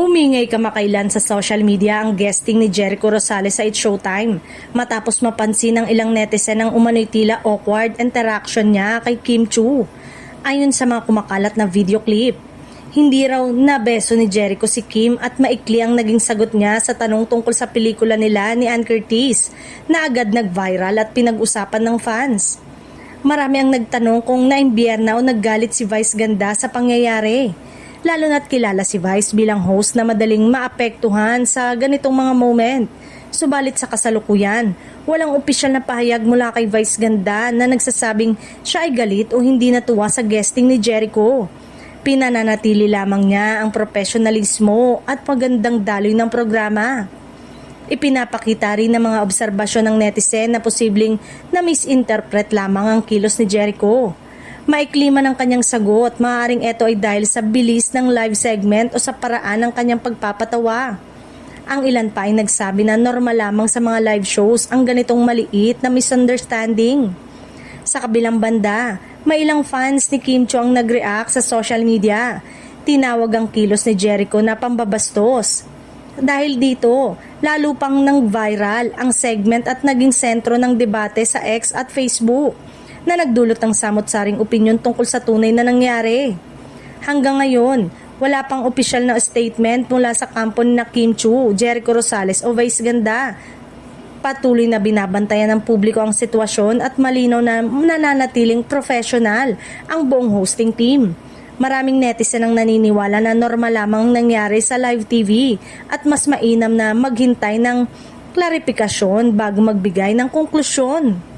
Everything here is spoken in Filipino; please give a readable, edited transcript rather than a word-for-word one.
Umingay kamakailan sa social media ang guesting ni Jericho Rosales sa It's Showtime matapos mapansin ng ilang netizen ang umano'y tila awkward interaction niya kay Kim Chu. Ayon sa mga kumakalat na video clip, hindi raw nabeso ni Jericho si Kim at maikli ang naging sagot niya sa tanong tungkol sa pelikula nila ni Ann Curtis na agad nag-viral at pinag-usapan ng fans. Marami ang nagtanong kung naimbiyerna o naggalit si Vice Ganda sa pangyayari. Lalo na't kilala si Vice bilang host na madaling maapektuhan sa ganitong mga moment. Subalit sa kasalukuyan, walang opisyal na pahayag mula kay Vice Ganda na nagsasabing siya ay galit o hindi natuwa sa guesting ni Jericho. Pinananatili lamang niya ang profesionalismo at magandang daloy ng programa. Ipinapakita rin ng mga obserbasyon ng netizen na posibleng na-misinterpret lamang ang kilos ni Jericho. Maikli man ang kanyang sagot, maaaring ito ay dahil sa bilis ng live segment o sa paraan ng kanyang pagpapatawa. Ang ilan pa ay nagsabi na normal lamang sa mga live shows ang ganitong maliit na misunderstanding. Sa kabilang banda, may ilang fans ni Kim Chu ang nag-react sa social media. Tinawag ang kilos ni Jericho na pambabastos. Dahil dito, lalo pang nang-viral ang segment at naging sentro ng debate sa X at Facebook na nagdulot ng samot-saring opinyon tungkol sa tunay na nangyari. Hanggang ngayon, wala pang opisyal na statement mula sa kampo ni Kim Chu, Jericho Rosales o Vice Ganda. Patuloy na binabantayan ng publiko ang sitwasyon at malinaw na nananatiling professional ang buong hosting team. Maraming netizen ang naniniwala na normal lamang nangyari sa live TV at mas mainam na maghintay ng klarifikasyon bago magbigay ng konklusyon.